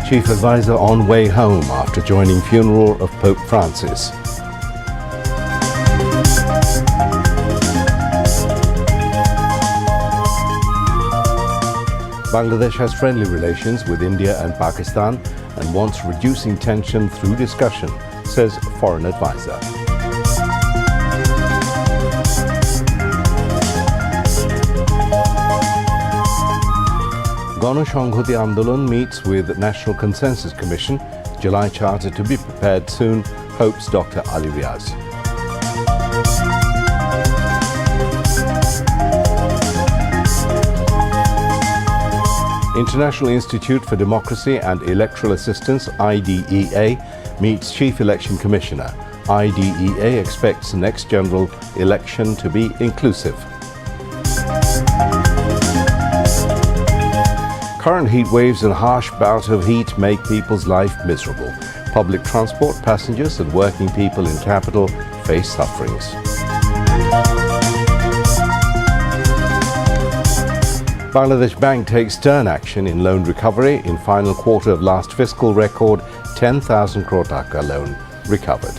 Chief advisor on way home after joining funeral of Pope Francis. Bangladesh has friendly relations with India and Pakistan and wants reducing tension through discussion, says foreign advisor. Ganashanghoti Andolon meets with National Consensus Commission. July Charter to be prepared soon, hopes Dr. Ali Riaz. International Institute for Democracy and Electoral Assistance, IDEA, meets Chief Election Commissioner. IDEA expects the next general election to be inclusive. Current heat waves and harsh bout of heat make people's life miserable. Public transport, passengers and working people in capital face sufferings. Bangladesh Bank takes stern action in loan recovery. In final quarter of last fiscal, record 10,000 crore taka loan recovered.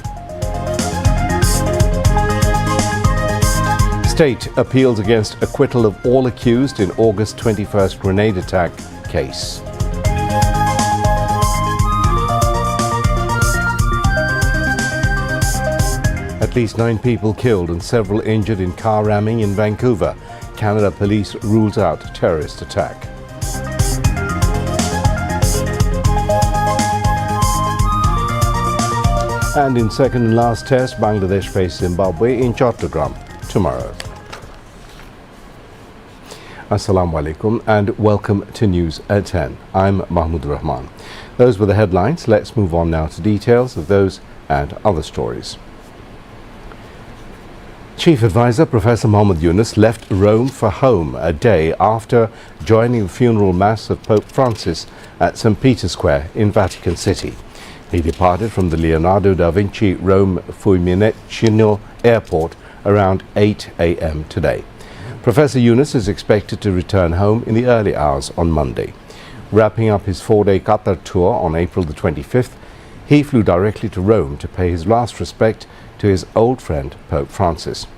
State appeals against acquittal of all accused in August 21st grenade attack case. At least 9 people killed and several injured in car ramming in Vancouver. Canada Police rules out terrorist attack. And in second and last test, Bangladesh face Zimbabwe in Chattogram tomorrow. Assalamu alaikum and welcome to News at 10. I'm Mahmoud Rahman. Those were the headlines. Let's move on now to details of those and other stories. Chief Advisor Professor Muhammad Yunus left Rome for home a day after joining the funeral mass of Pope Francis at St. Peter's Square in Vatican City. He departed from the Leonardo da Vinci Rome Fiumicino Airport around 8 a.m. today. Professor Yunus is expected to return home in the early hours on Monday. Wrapping up his 4-day Qatar tour on April the 25th, he flew directly to Rome to pay his last respect to his old friend Pope Francis.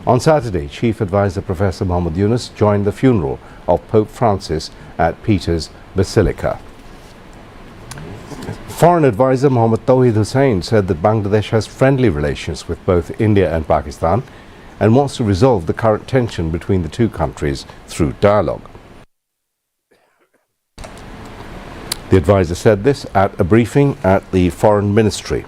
On Saturday, Chief Advisor Professor Muhammad Yunus joined the funeral of Pope Francis at Peter's Basilica. Foreign Advisor Mohammad Tawhid Hussain said that Bangladesh has friendly relations with both India and Pakistan and wants to resolve the current tension between the two countries through dialogue. The advisor said this at a briefing at the Foreign Ministry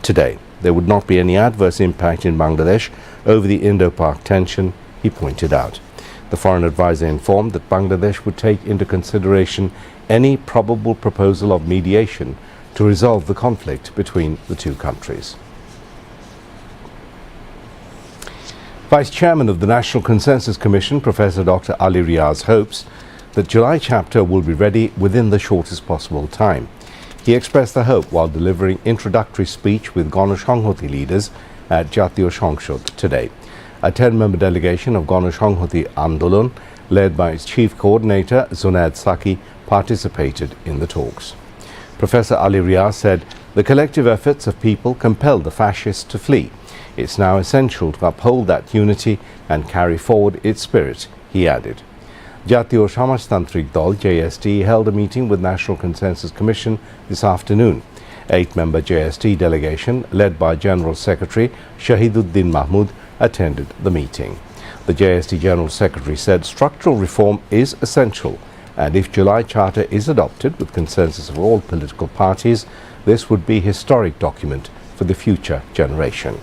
today. There would not be any adverse impact in Bangladesh over the Indo-Pak tension, he pointed out. The foreign advisor informed that Bangladesh would take into consideration any probable proposal of mediation to resolve the conflict between the two countries. Vice Chairman of the National Consensus Commission, Professor Dr. Ali Riaz, hopes that July chapter will be ready within the shortest possible time. He expressed the hope while delivering introductory speech with Ganashanghoti leaders at Jatiyo সংসদ today. A 10-member delegation of Ganashanghoti Andolon, led by its chief coordinator Zunaid Saki, participated in the talks. Professor Ali Riaz said the collective efforts of people compelled the fascists to flee. It's now essential to uphold that unity and carry forward its spirit, he added. Jatiyo Samajtantrik Dol JST held a meeting with National Consensus Commission this afternoon. 8-member JST delegation, led by General Secretary Shahiduddin Mahmood, attended the meeting. The JST General Secretary said structural reform is essential, and if July Charter is adopted with consensus of all political parties, this would be a historic document for the future generation.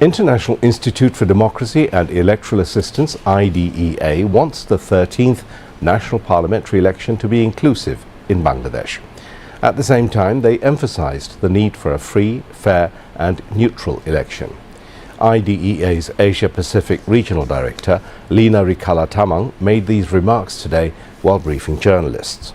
International Institute for Democracy and Electoral Assistance, IDEA, wants the 13th national parliamentary election to be inclusive in Bangladesh. At the same time, they emphasized the need for a free, fair and neutral election. IDEA's Asia-Pacific Regional Director, Lina Rikala Tamang, made these remarks today while briefing journalists.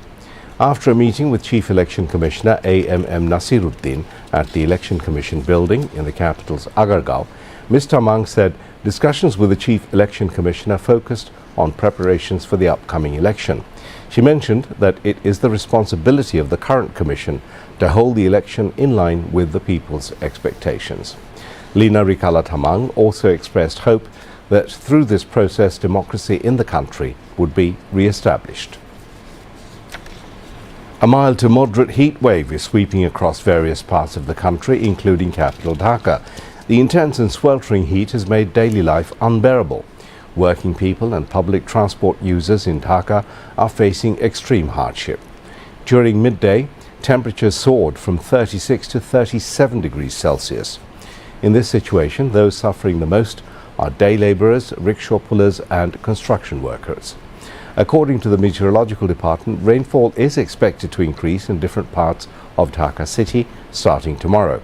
After a meeting with Chief Election Commissioner A.M.M. Nasiruddin at the Election Commission building in the capital's Agargaon, Ms. Tamang said discussions with the Chief Election Commissioner focused on preparations for the upcoming election. She mentioned that it is the responsibility of the current commission to hold the election in line with the people's expectations. Lina Rikala Tamang also expressed hope that through this process democracy in the country would be re-established. A mild to moderate heat wave is sweeping across various parts of the country, including capital Dhaka. The intense and sweltering heat has made daily life unbearable. Working people and public transport users in Dhaka are facing extreme hardship. During midday, temperatures soared from 36 to 37 degrees Celsius. In this situation, those suffering the most are day labourers, rickshaw pullers and construction workers. According to the Meteorological Department, rainfall is expected to increase in different parts of Dhaka city starting tomorrow.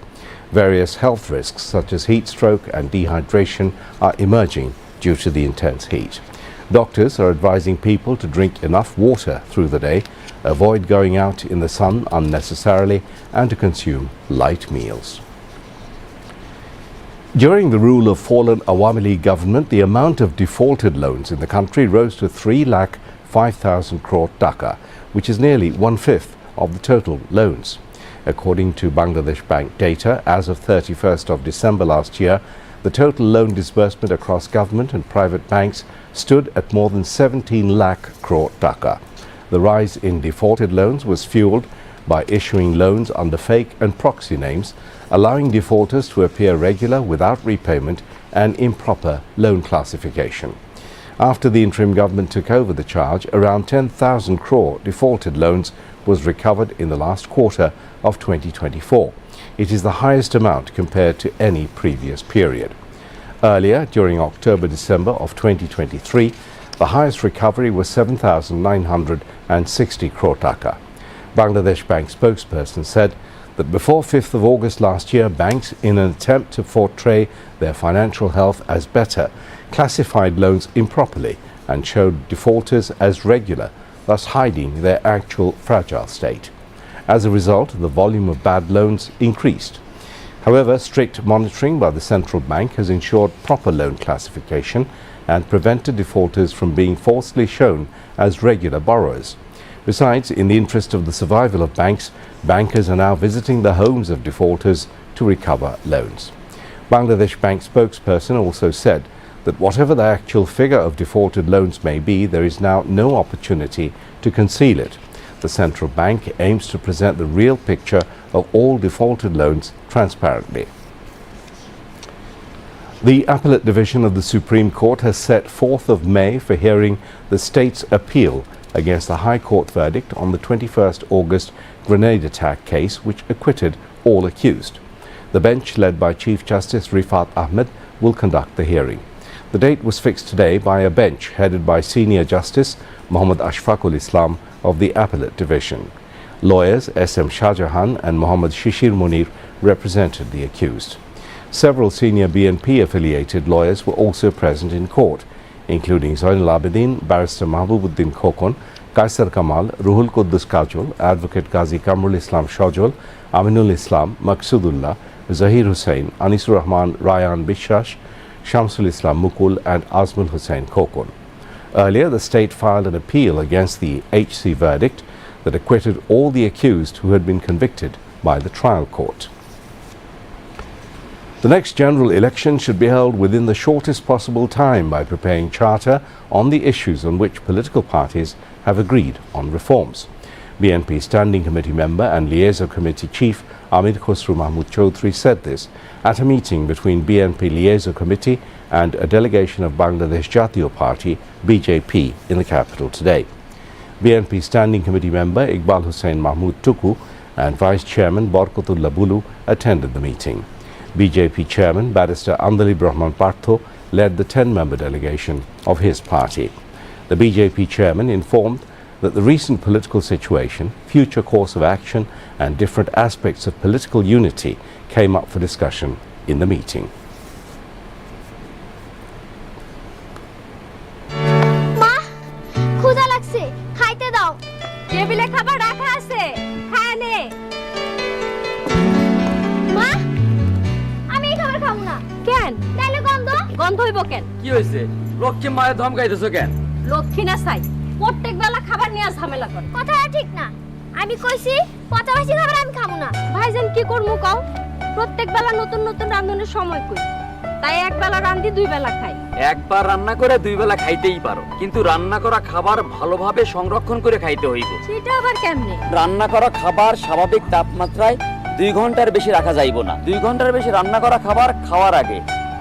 Various health risks such as heat stroke and dehydration are emerging due to the intense heat. Doctors are advising people to drink enough water through the day, avoid going out in the sun unnecessarily and to consume light meals. During the rule of fallen Awami League government, the amount of defaulted loans in the country rose to 3,05,000 crore taka, which is nearly 1/5 of the total loans. According to Bangladesh Bank data, as of 31st of December last year, the total loan disbursement across government and private banks stood at more than 17 lakh crore taka. The rise in defaulted loans was fueled by issuing loans under fake and proxy names, allowing defaulters to appear regular without repayment and improper loan classification. After the interim government took over the charge, around 10,000 crore defaulted loans was recovered in the last quarter of 2024. It is the highest amount compared to any previous period. Earlier, during October-December of 2023, the highest recovery was 7,960 crore taka. Bangladesh Bank spokesperson said that before 5th of August last year, banks, in an attempt to portray their financial health as better, classified loans improperly and showed defaulters as regular, thus hiding their actual fragile state. As a result, the volume of bad loans increased. However, strict monitoring by the central bank has ensured proper loan classification and prevented defaulters from being falsely shown as regular borrowers. Besides, in the interest of the survival of banks, bankers are now visiting the homes of defaulters to recover loans. Bangladesh Bank spokesperson also said that whatever the actual figure of defaulted loans may be, there is now no opportunity to conceal it. The central bank aims to present the real picture of all defaulted loans transparently. The Appellate Division of the Supreme Court has set 4th of May for hearing the state's appeal against the High Court verdict on the 21st August grenade attack case, which acquitted all accused. The bench, led by Chief Justice Rifat Ahmed, will conduct the hearing. The date was fixed today by a bench headed by Senior Justice Mohammad Ashfaqul Islam of the Appellate Division. Lawyers S.M. Shahjahan and Mohammad Shishir Munir represented the accused. Several senior BNP-affiliated lawyers were also present in court, including Zainul Abidin, Barrister Mahbubuddin Khokon, Kaisar Kamal, Ruhul Quddus Kajol, Advocate Ghazi Kamrul Islam Shajol, Aminul Islam, Maqsudullah, Zahir Hussain, Anisur Rahman Rayan Bishash, Shamsul Islam Mukul and Azmul Hussain Khokon. Earlier, the state filed an appeal against the HC verdict that acquitted all the accused who had been convicted by the trial court. The next general election should be held within the shortest possible time by preparing charter on the issues on which political parties have agreed on reforms. BNP Standing Committee member and Liaison Committee Chief Amir Khosru Mahmood Chaudhry said this at a meeting between BNP Liaison Committee and a delegation of Bangladesh Jatiyo Party BJP in the capital today. BNP Standing Committee member Iqbal Hussain Mahmood Tuku and Vice Chairman Barkatullah Bulu attended the meeting. BJP Chairman Barrister Andali Brahman Partho led the 10-member delegation of his party. The BJP Chairman informed that the recent political situation, future course of action and different aspects of political unity came up for discussion in the meeting. Ma, khuda lagse, khaite dao. Tebile khabar rakha ache, khaya ne. Ma, ami ei khabar khabo na. Ken? Taile gandho? Gandho hoibo ken? কি হইছে লক্ষ্মী মায়ের ধমকাইতেছো কেন লক্ষ্মী না চাই প্রত্যেক বেলা খাবার নিয়ে ঝামেলা করে। কথাটা ঠিক না। আমি কইছি পচাবাসি খাবার আমি খাবো না। ভাইজান কি করমু কও? প্রত্যেক বেলা নতুন নতুন রাঁধুনের সময় কই, তাই এক বেলা রাঁধি 2 বেলা খাই। একবার রান্না করে 2 বেলা খাইতেই পারো, কিন্তু রান্না করা খাবার ভালোভাবে সংরক্ষণ করে খাইতে হইব। সেটা আবার কেমনে? রান্না করা খাবার স্বাভাবিক তাপমাত্রায় 2 ঘন্টার বেশি রাখা যাইব না। 2 ঘন্টার বেশি রান্না করা খাবার খাওয়ার আগে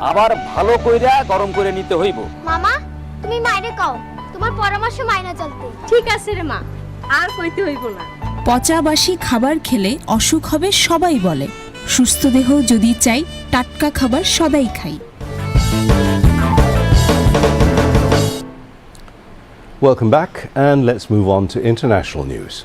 আবার ভালো কইরা গরম করে নিতে হইব। মামা তুমি মাইরে কও, তোমার পরামর্শ মাইনা চলতে। ঠিক আছে রে মা, আর কইতে হইব না। পচাবাসি খাবার খেলে অসুখ হবে সবাই বলে, সুস্থ দেহ যদি চাই টাটকা খাবার সদাই খাই। Welcome back, and let's move on to international news.